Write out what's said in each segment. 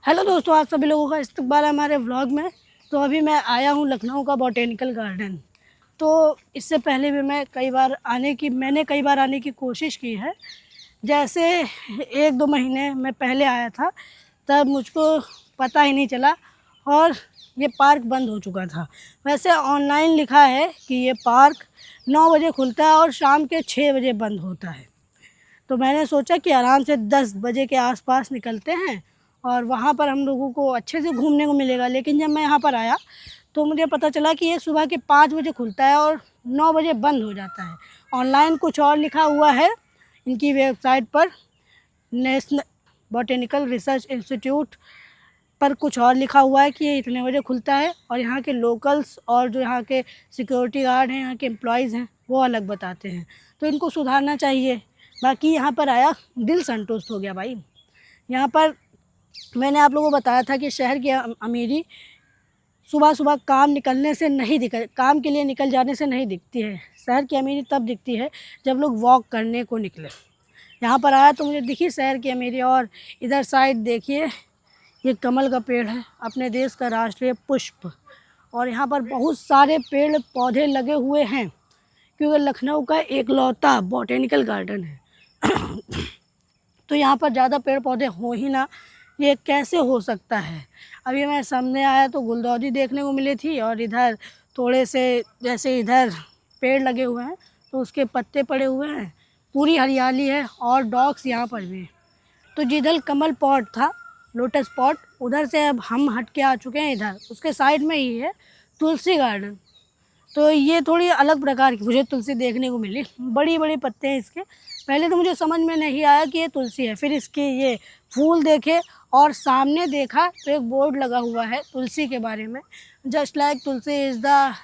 Hello दोस्तों, आप सभी लोगों का इस्तकबाल है हमारे व्लॉग में। तो अभी मैं आया हूँ लखनऊ का बॉटेनिकल गार्डन। तो इससे पहले भी मैंने कई बार आने की कोशिश की है। जैसे 1-2 महीने मैं पहले आया था, तब मुझको पता ही नहीं चला और ये पार्क बंद हो चुका था। वैसे ऑनलाइन लिखा है कि ये पार्क 9 बजे खुलता है और शाम के 6 बजे बंद होता है। तो मैंने सोचा कि आराम से 10 बजे के आसपास निकलते हैं और वहाँ पर हम लोगों को अच्छे से घूमने को मिलेगा। लेकिन जब मैं यहाँ पर आया तो मुझे पता चला कि ये सुबह के 5 बजे खुलता है और 9 बजे बंद हो जाता है। ऑनलाइन कुछ और लिखा हुआ है इनकी वेबसाइट पर, नेशनल बॉटेनिकल रिसर्च इंस्टीट्यूट पर कुछ और लिखा हुआ है कि ये इतने बजे खुलता है। और यहाँ के लोकल्स और जो यहाँ के सिक्योरिटी गार्ड हैं, यहाँ के एम्प्लॉयज़ हैं, वो अलग बताते हैं। तो इनको सुधारना चाहिए। बाकी यहाँ पर आया दिल संतुष्ट हो गया भाई। यहाँ पर मैंने आप लोगों को बताया था कि शहर की अमीरी सुबह सुबह काम के लिए निकल जाने से नहीं दिखती है। शहर की अमीरी तब दिखती है जब लोग वॉक करने को निकले। यहाँ पर आया तो मुझे दिखी शहर की अमीरी। और इधर साइड देखिए, ये कमल का पेड़ है, अपने देश का राष्ट्रीय पुष्प। और यहाँ पर बहुत सारे पेड़ पौधे लगे हुए हैं क्योंकि लखनऊ का एकलौता बॉटेनिकल गार्डन है। तो यहाँ पर ज़्यादा पेड़ पौधे हो ही ना, ये कैसे हो सकता है। अभी मैं सामने आया तो गुलदाउदी देखने को मिली थी और इधर थोड़े से जैसे इधर पेड़ लगे हुए हैं तो उसके पत्ते पड़े हुए हैं, पूरी हरियाली है और डॉग्स यहाँ पर भी हैं। तो जिधर कमल पॉट था, लोटस पॉट, उधर से अब हम हट के आ चुके हैं। इधर उसके साइड में ही है तुलसी गार्डन। तो ये थोड़ी अलग प्रकार की मुझे तुलसी देखने को मिली। बड़ी बड़ी पत्ते हैं इसके। पहले तो मुझे समझ में नहीं आया कि ये तुलसी है, फिर इसके ये फूल देखे और सामने देखा तो एक बोर्ड लगा हुआ है तुलसी के बारे में, just like Tulsi is the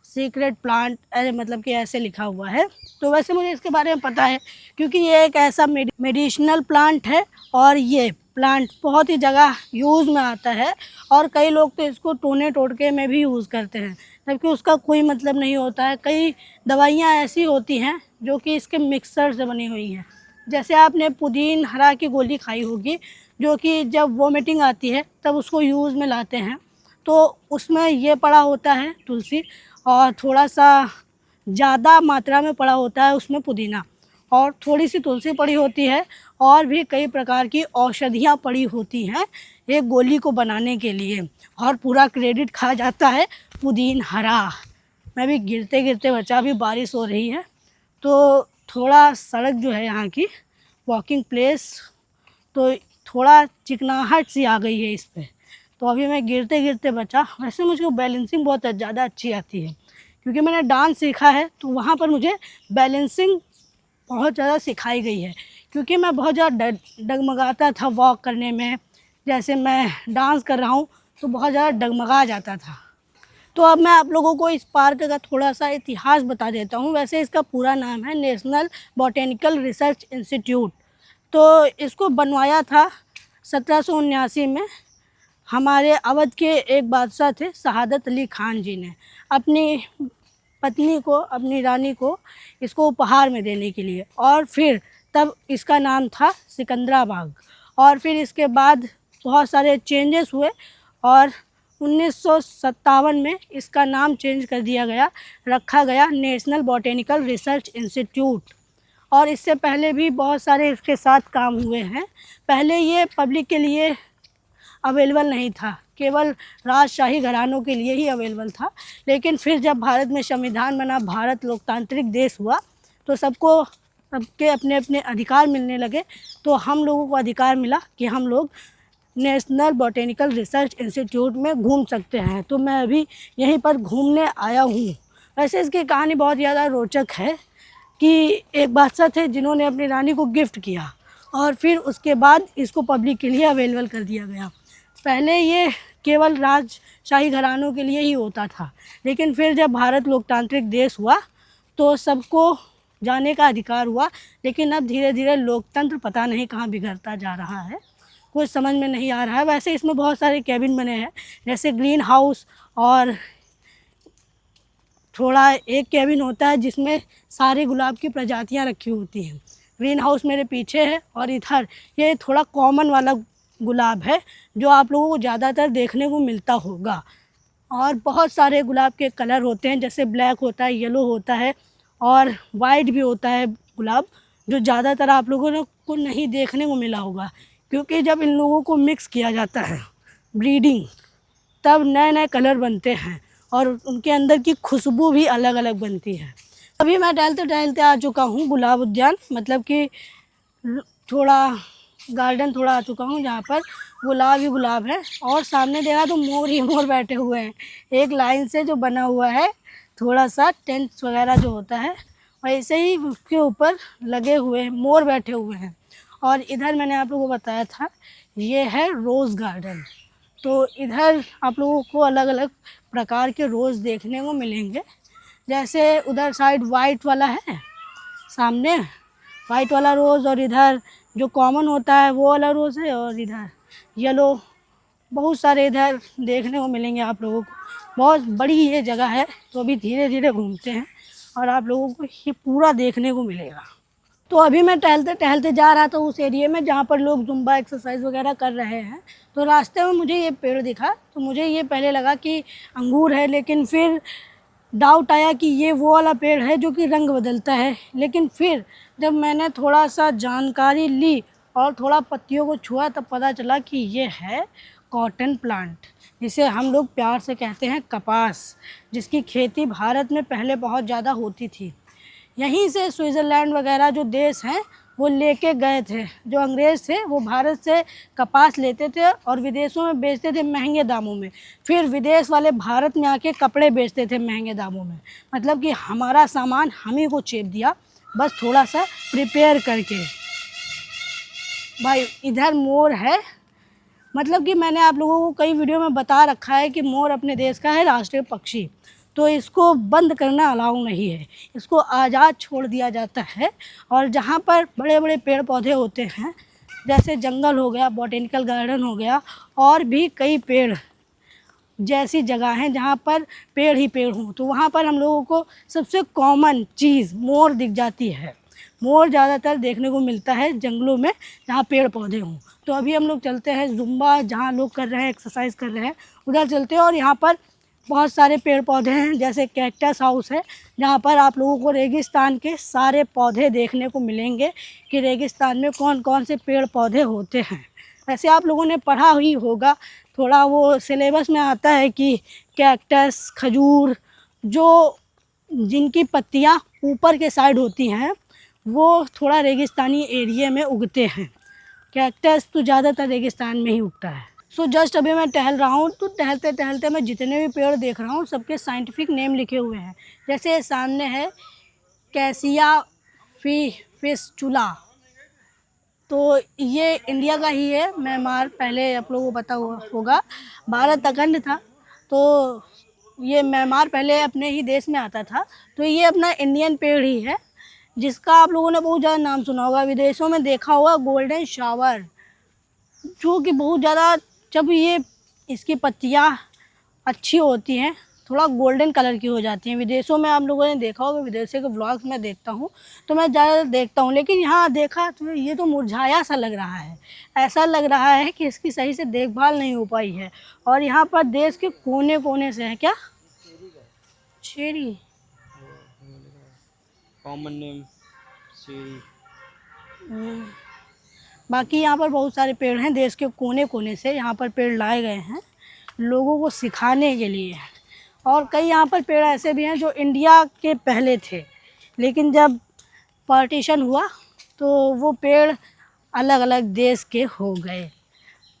secret plant, अरे मतलब कि ऐसे लिखा हुआ है। तो वैसे मुझे इसके बारे में पता है क्योंकि ये एक ऐसा मेडिसिनल प्लांट है और ये प्लांट बहुत ही जगह यूज़ में आता है। और कई लोग तो इसको टोने टोटके में भी यूज़ करते हैं, जबकि उसका कोई मतलब नहीं होता है। कई दवाइयाँ ऐसी होती हैं जो कि इसके मिक्सर से बनी हुई हैं। जैसे आपने पुदीन हरा की गोली खाई होगी, जो कि जब वोमिटिंग आती है तब उसको यूज़ में लाते हैं। तो उसमें ये पड़ा होता है तुलसी, और थोड़ा सा ज़्यादा मात्रा में पड़ा होता है उसमें पुदीना, और थोड़ी सी तुलसी पड़ी होती है, और भी कई प्रकार की औषधियाँ पड़ी होती हैं एक गोली को बनाने के लिए। और पूरा क्रेडिट खा जाता है पुदीन हरा। मैं भी गिरते गिरते बचा, भी बारिश हो रही है तो थोड़ा सड़क जो है यहाँ की वॉकिंग प्लेस, तो थोड़ा चिकनाहट सी आ गई है इस पर। तो अभी मैं गिरते गिरते बचा। वैसे मुझको बैलेंसिंग बहुत ज़्यादा अच्छी आती है क्योंकि मैंने डांस सीखा है, तो वहाँ पर मुझे बैलेंसिंग बहुत ज़्यादा सिखाई गई है। क्योंकि मैं बहुत ज़्यादा डगमगाता था वॉक करने में, जैसे मैं डांस कर रहा हूँ तो बहुत ज़्यादा डगमगा जाता था। तो अब मैं आप लोगों को इस पार्क का थोड़ा सा इतिहास बता देता हूँ। वैसे इसका पूरा नाम है नेशनल बॉटेनिकल रिसर्च इंस्टीट्यूट। तो इसको बनवाया था 1779 में। हमारे अवध के एक बादशाह थे शहादत अली खान जी ने अपनी पत्नी को, अपनी रानी को इसको उपहार में देने के लिए, और फिर तब इसका नाम था सिकंदराबाग। और फिर इसके बाद बहुत सारे चेंजेस हुए और 1957 में इसका नाम चेंज कर दिया गया, रखा गया नेशनल बॉटेनिकल रिसर्च इंस्टीट्यूट। और इससे पहले भी बहुत सारे इसके साथ काम हुए हैं। पहले ये पब्लिक के लिए अवेलेबल नहीं था, केवल राजशाही घरानों के लिए ही अवेलेबल था। लेकिन फिर जब भारत में संविधान बना, भारत लोकतांत्रिक देश हुआ, तो सबके अपने अपने अधिकार मिलने लगे। तो हम लोगों को अधिकार मिला कि हम लोग नेशनल बॉटेनिकल रिसर्च इंस्टीट्यूट में घूम सकते हैं। तो मैं अभी यहीं पर घूमने आया हूँ। वैसे इसकी कहानी बहुत ज़्यादा रोचक है कि एक बादशाह थे जिन्होंने अपनी रानी को गिफ्ट किया और फिर उसके बाद इसको पब्लिक के लिए अवेलेबल कर दिया गया। पहले ये केवल राजशाही घरानों के लिए ही होता था, लेकिन फिर जब भारत लोकतांत्रिक देश हुआ तो सबको जाने का अधिकार हुआ। लेकिन अब धीरे धीरे लोकतंत्र पता नहीं कहाँ बिगड़ता जा रहा है, कुछ समझ में नहीं आ रहा है। वैसे इसमें बहुत सारे कैबिन बने हैं, जैसे ग्रीन हाउस, और थोड़ा एक कैबिन होता है जिसमें सारे गुलाब की प्रजातियां रखी होती हैं। ग्रीन हाउस मेरे पीछे है, और इधर ये थोड़ा कॉमन वाला गुलाब है जो आप लोगों को ज़्यादातर देखने को मिलता होगा। और बहुत सारे गुलाब के कलर होते हैं, जैसे ब्लैक होता है, येलो होता है और वाइट भी होता है गुलाब, जो ज़्यादातर आप लोगों को नहीं देखने को मिला होगा, क्योंकि जब इन लोगों को मिक्स किया जाता है ब्रीडिंग, तब नए नए कलर बनते हैं और उनके अंदर की खुशबू भी अलग अलग बनती है। अभी मैं टहलते टहलते आ चुका हूँ गुलाब उद्यान, मतलब कि थोड़ा गार्डन थोड़ा आ चुका हूँ जहाँ पर गुलाब ही गुलाब है। और सामने देखा तो मोर ही मोर बैठे हुए हैं एक लाइन से, जो बना हुआ है थोड़ा सा टेंट वगैरह जो होता है वैसे ही उसके ऊपर लगे हुए हैं, मोर बैठे हुए हैं। और इधर मैंने आप लोगों को बताया था ये है रोज़ गार्डन। तो इधर आप लोगों को अलग अलग प्रकार के रोज़ देखने को मिलेंगे। जैसे उधर साइड वाइट वाला है सामने, वाइट वाला रोज़, और इधर जो कॉमन होता है वो वाला रोज़ है, और इधर येलो। बहुत सारे इधर देखने को मिलेंगे आप लोगों को। बहुत बड़ी ये जगह है, तो अभी धीरे धीरे घूमते हैं और आप लोगों को ये पूरा देखने को मिलेगा। तो अभी मैं टहलते टहलते जा रहा था उस एरिया में जहाँ पर लोग जुम्बा एक्सरसाइज वगैरह कर रहे हैं। तो रास्ते में मुझे ये पेड़ दिखा, तो मुझे ये पहले लगा कि अंगूर है, लेकिन फिर डाउट आया कि ये वो वाला पेड़ है जो कि रंग बदलता है। लेकिन फिर जब मैंने थोड़ा सा जानकारी ली और थोड़ा पत्तियों को छुआ, तब पता चला कि ये है कॉटन प्लांट, जिसे हम लोग प्यार से कहते हैं कपास, जिसकी खेती भारत में पहले बहुत ज़्यादा होती थी। यहीं से स्विट्ज़रलैंड वगैरह जो देश हैं वो लेके गए थे, जो अंग्रेज़ थे वो भारत से कपास लेते थे और विदेशों में बेचते थे महंगे दामों में। फिर विदेश वाले भारत में आके कपड़े बेचते थे महंगे दामों में। मतलब कि हमारा सामान हम ही को चेप दिया, बस थोड़ा सा प्रिपेयर करके। भाई इधर मोर है, मतलब कि मैंने आप लोगों को कई वीडियो में बता रखा है कि मोर अपने देश का है राष्ट्रीय पक्षी, तो इसको बंद करना अलाउ नहीं है, इसको आज़ाद छोड़ दिया जाता है। और जहाँ पर बड़े बड़े पेड़ पौधे होते हैं, जैसे जंगल हो गया, बॉटेनिकल गार्डन हो गया, और भी कई पेड़ जैसी जगह हैं जहाँ पर पेड़ ही पेड़ हों, तो वहाँ पर हम लोगों को सबसे कॉमन चीज़ मोर दिख जाती है। मोर ज़्यादातर देखने को मिलता है जंगलों में जहाँ पेड़ पौधे हों। तो अभी हम लोग चलते हैं जुम्बा जहाँ लोग कर रहे हैं, एक्सरसाइज कर रहे हैं, उधर चलते हैं। और यहाँ पर बहुत सारे पेड़ पौधे हैं, जैसे कैक्टस हाउस है जहाँ पर आप लोगों को रेगिस्तान के सारे पौधे देखने को मिलेंगे कि रेगिस्तान में कौन कौन से पेड़ पौधे होते हैं। वैसे आप लोगों ने पढ़ा ही होगा, थोड़ा वो सिलेबस में आता है कि कैक्टस, खजूर, जो जिनकी पत्तियाँ ऊपर के साइड होती हैं वो थोड़ा रेगिस्तानी एरिया में उगते हैं। कैक्टस तो ज़्यादातर रेगिस्तान में ही उगता है। सो जस्ट अभी मैं टहल रहा हूँ, तो टहलते टहलते मैं जितने भी पेड़ देख रहा हूँ सबके साइंटिफिक नेम लिखे हुए हैं। जैसे सामने है कैसिया फिस्टुला, तो ये इंडिया का ही है। म्यांमार, पहले आप लोगों को पता होगा भारत अखंड था, तो ये म्यांमार पहले अपने ही देश में आता था। तो ये अपना इंडियन पेड़ ही है, जिसका आप लोगों ने बहुत ज़्यादा नाम सुना होगा, विदेशों में देखा होगा गोल्डन शावर, जो कि बहुत ज़्यादा, जब ये इसकी पत्तियाँ अच्छी होती हैं थोड़ा गोल्डन कलर की हो जाती हैं। विदेशों में आप लोगों ने देखा होगा, विदेशों के व्लॉग्स में देखता हूँ तो मैं ज़्यादा देखता हूँ, लेकिन यहाँ देखा तो ये तो मुरझाया सा लग रहा है। ऐसा लग रहा है कि इसकी सही से देखभाल नहीं हो पाई है। और यहाँ पर देश के कोने कोने से है क्या, चेरी, कॉमन नेम चेरी। बाकी यहाँ पर बहुत सारे पेड़ हैं, देश के कोने कोने से यहाँ पर पेड़ लाए गए हैं लोगों को सिखाने के लिए। और कई यहाँ पर पेड़ ऐसे भी हैं जो इंडिया के पहले थे, लेकिन जब पार्टीशन हुआ तो वो पेड़ अलग अलग देश के हो गए।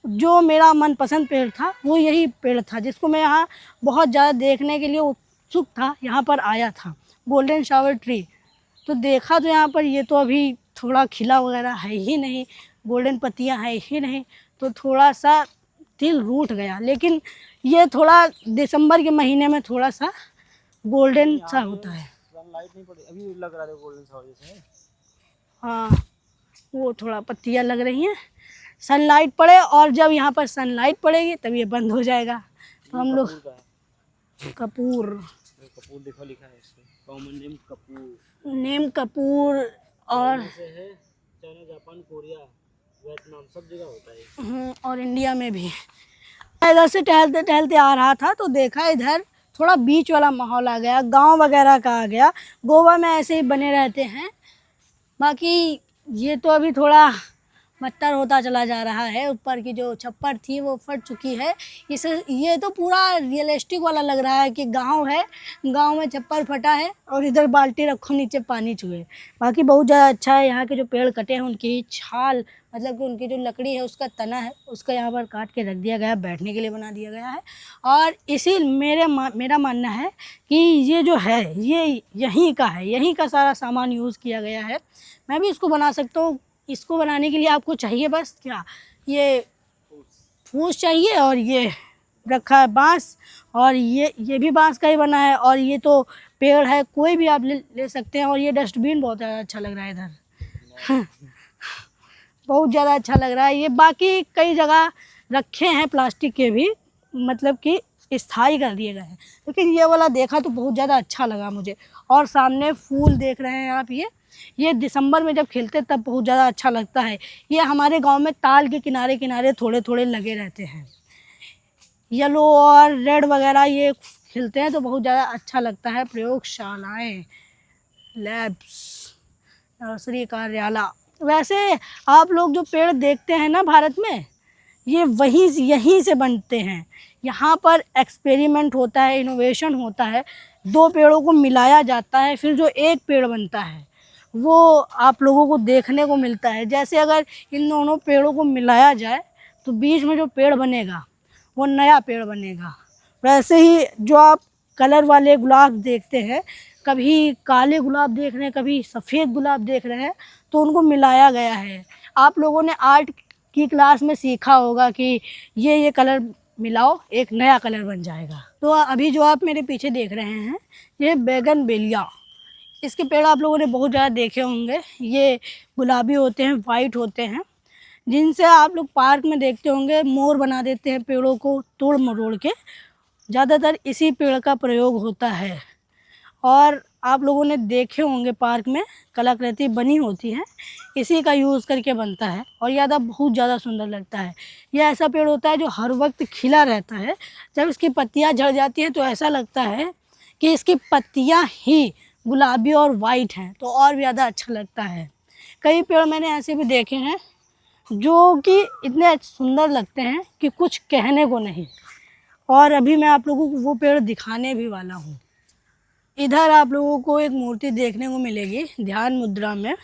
जो मेरा मनपसंद पेड़ था वो यही पेड़ था, जिसको मैं यहाँ बहुत ज़्यादा देखने के लिए उत्सुक था। यहाँ पर आया था गोल्डन शावर ट्री, तो देखा तो यहाँ पर ये तो अभी थोड़ा खिला वगैरह है ही नहीं, गोल्डन पत्तियाँ है ही नहीं, तो थोड़ा सा दिल रूठ गया। लेकिन ये थोड़ा दिसंबर के महीने में थोड़ा सा गोल्डन सा होता है। सनलाइट नहीं पड़ी अभी, लग रहा है गोल्डन शावर जैसे। हाँ, वो थोड़ा पत्तियाँ लग रही हैं, सनलाइट पड़े, और जब यहाँ पर सनलाइट पड़ेगी तब ये बंद हो जाएगा। तो हम लोग कपूर, कपूर देखो लिखा है इसमें, common name Kapoor, name Kapoor. और से है चाइना, जापान, कोरिया, वियतनाम सब जगह होता है। और इंडिया में भी। मैं इधर से टहलते टहलते आ रहा था तो देखा इधर थोड़ा बीच वाला माहौल आ गया, गांव वगैरह का आ गया। गोवा में ऐसे ही बने रहते हैं। बाकी ये तो अभी थोड़ा बदतर होता चला जा रहा है। ऊपर की जो छप्पर थी वो फट चुकी है। इसे ये तो पूरा रियलिस्टिक वाला लग रहा है कि गांव है, गांव में छप्पर फटा है और इधर बाल्टी रखो नीचे पानी चुए। बाकी बहुत ज़्यादा अच्छा है। यहाँ के जो पेड़ कटे हैं उनकी छाल, मतलब कि उनकी जो लकड़ी है उसका तना है उसका यहाँ पर काट के रख दिया गया है, बैठने के लिए बना दिया गया है। और इसी मेरा मानना है कि ये जो है ये यहीं का है, यहीं का सारा सामान यूज़ किया गया है। मैं भी इसको बना सकता हूँ। इसको बनाने के लिए आपको चाहिए बस क्या, ये फूस चाहिए और ये रखा है बांस, और ये भी बांस का ही बना है। और ये तो पेड़ है, कोई भी आप ले सकते हैं। और ये डस्टबिन बहुत ज़्यादा अच्छा लग रहा है इधर बहुत ज़्यादा अच्छा लग रहा है ये। बाकी कई जगह रखे हैं प्लास्टिक के भी, मतलब कि स्थायी कर दिए गए हैं, लेकिन ये वाला देखा तो बहुत ज़्यादा अच्छा लगा मुझे। और सामने फूल देख रहे हैं आप, ये दिसंबर में जब खिलते तब बहुत ज़्यादा अच्छा लगता है। ये हमारे गांव में ताल के किनारे किनारे थोड़े थोड़े लगे रहते हैं, येलो और रेड वगैरह ये खिलते हैं तो बहुत ज़्यादा अच्छा लगता है। प्रयोगशालाएँ, लैब्स, नर्सरी कार्यालय, वैसे आप लोग जो पेड़ देखते हैं ना भारत में, ये यहीं से बनते हैं। यहाँ पर एक्सपेरिमेंट होता है, इनोवेशन होता है। दो पेड़ों को मिलाया जाता है, फिर जो एक पेड़ बनता है वो आप लोगों को देखने को मिलता है। जैसे अगर इन दोनों पेड़ों को मिलाया जाए तो बीच में जो पेड़ बनेगा वो नया पेड़ बनेगा। वैसे ही जो आप कलर वाले गुलाब देखते हैं, कभी काले गुलाब देख रहे हैं, कभी सफ़ेद गुलाब देख रहे हैं, तो उनको मिलाया गया है। आप लोगों ने आर्ट की क्लास में सीखा होगा कि ये कलर मिलाओ एक नया कलर बन जाएगा। तो अभी जो आप मेरे पीछे देख रहे हैं ये बैगनवेलिया, इसके पेड़ आप लोगों ने बहुत ज़्यादा देखे होंगे। ये गुलाबी होते हैं, वाइट होते हैं, जिनसे आप लोग पार्क में देखते होंगे मोर बना देते हैं पेड़ों को तोड़ मरोड़ के। ज़्यादातर इसी पेड़ का प्रयोग होता है। और आप लोगों ने देखे होंगे पार्क में कलाकृति बनी होती है, इसी का यूज़ करके बनता है और ज़्यादा बहुत ज़्यादा सुंदर लगता है। यह ऐसा पेड़ होता है जो हर वक्त खिला रहता है। जब इसकी पत्तियां झड़ जाती हैं तो ऐसा लगता है कि इसकी पत्तियां ही गुलाबी और वाइट हैं, तो और भी ज़्यादा अच्छा लगता है। कई पेड़ मैंने ऐसे भी देखे हैं जो कि इतने सुंदर लगते हैं कि कुछ कहने को नहीं। और अभी मैं आप लोगों को वो पेड़ दिखाने भी वाला हूँ। इधर आप लोगों को एक मूर्ति देखने को मिलेगी ध्यान मुद्रा में,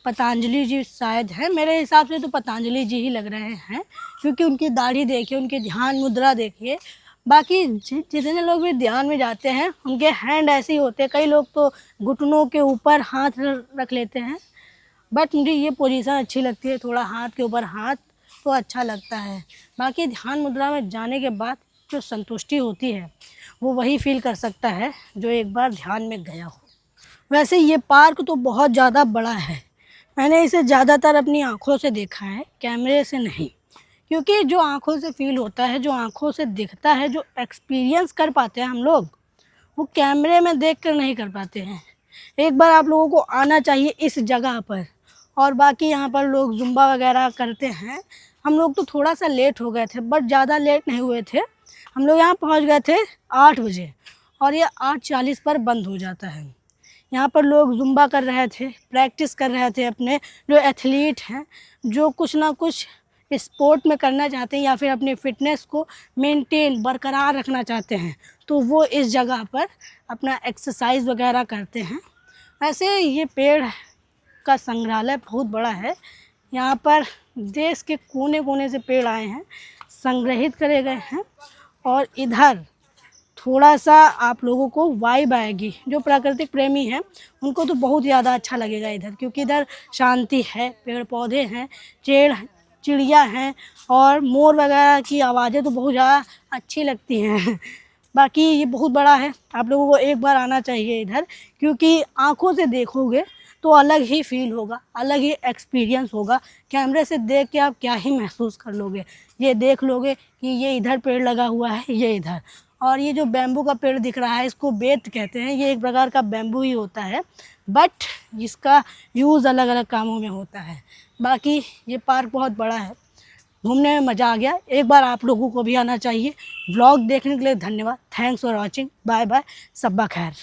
पतंजलि जी शायद है, मेरे हिसाब से तो पतंजलि जी ही लग रहे हैं, क्योंकि उनकी दाढ़ी देखिए, उनकी ध्यान मुद्रा देखिए। बाकी जितने लोग भी ध्यान में जाते हैं उनके हैंड ऐसे ही होते हैं। कई लोग तो घुटनों के ऊपर हाथ रख लेते हैं, बट मुझे ये पोजीशन अच्छी लगती है, थोड़ा हाथ के ऊपर हाथ, तो अच्छा लगता है। बाकी ध्यान मुद्रा में जाने के बाद जो संतुष्टि होती है वो वही फील कर सकता है जो एक बार ध्यान में गया हो। वैसे ये पार्क तो बहुत ज़्यादा बड़ा है। मैंने इसे ज़्यादातर अपनी आँखों से देखा है, कैमरे से नहीं, क्योंकि जो आँखों से फील होता है, जो आँखों से दिखता है, जो एक्सपीरियंस कर पाते हैं हम लोग, वो कैमरे में देख कर नहीं कर पाते हैं। एक बार आप लोगों को आना चाहिए इस जगह पर। और बाकी यहाँ पर लोग जुम्बा वगैरह करते हैं। हम लोग तो थोड़ा सा लेट हो गए थे, बट ज़्यादा लेट नहीं हुए थे। हम लोग यहाँ पहुँच गए थे 8 बजे और ये 8:40 पर बंद हो जाता है। यहाँ पर लोग जुम्बा कर रहे थे, प्रैक्टिस कर रहे थे। अपने जो एथलीट हैं, जो कुछ ना कुछ स्पोर्ट में करना चाहते हैं या फिर अपनी फ़िटनेस को मेंटेन बरकरार रखना चाहते हैं, तो वो इस जगह पर अपना एक्सरसाइज वगैरह करते हैं। वैसे ये पेड़ का संग्रहालय बहुत बड़ा है। यहाँ पर देश के कोने कोने से पेड़ आए हैं, संग्रहित करे गए हैं। और इधर थोड़ा सा आप लोगों को वाइब आएगी, जो प्राकृतिक प्रेमी हैं उनको तो बहुत ज़्यादा अच्छा लगेगा इधर, क्योंकि इधर शांति है, पेड़ पौधे हैं, चिड़िया हैं और मोर वगैरह की आवाज़ें तो बहुत ज़्यादा अच्छी लगती हैं। बाकी ये बहुत बड़ा है, आप लोगों को एक बार आना चाहिए इधर, क्योंकि आँखों से देखोगे तो अलग ही फील होगा, अलग ही एक्सपीरियंस होगा। कैमरे से देख के आप क्या ही महसूस कर लोगे, ये देख लोगे कि ये इधर पेड़ लगा हुआ है, ये इधर। और ये जो बैम्बू का पेड़ दिख रहा है इसको बेत कहते हैं, ये एक प्रकार का बैम्बू ही होता है, बट इसका यूज़ अलग अलग कामों में होता है। बाकी ये पार्क बहुत बड़ा है, घूमने में मज़ा आ गया। एक बार आप लोगों को भी आना चाहिए। व्लॉग देखने के लिए धन्यवाद। Thanks for watching. Bye bye. सब्बा खैर।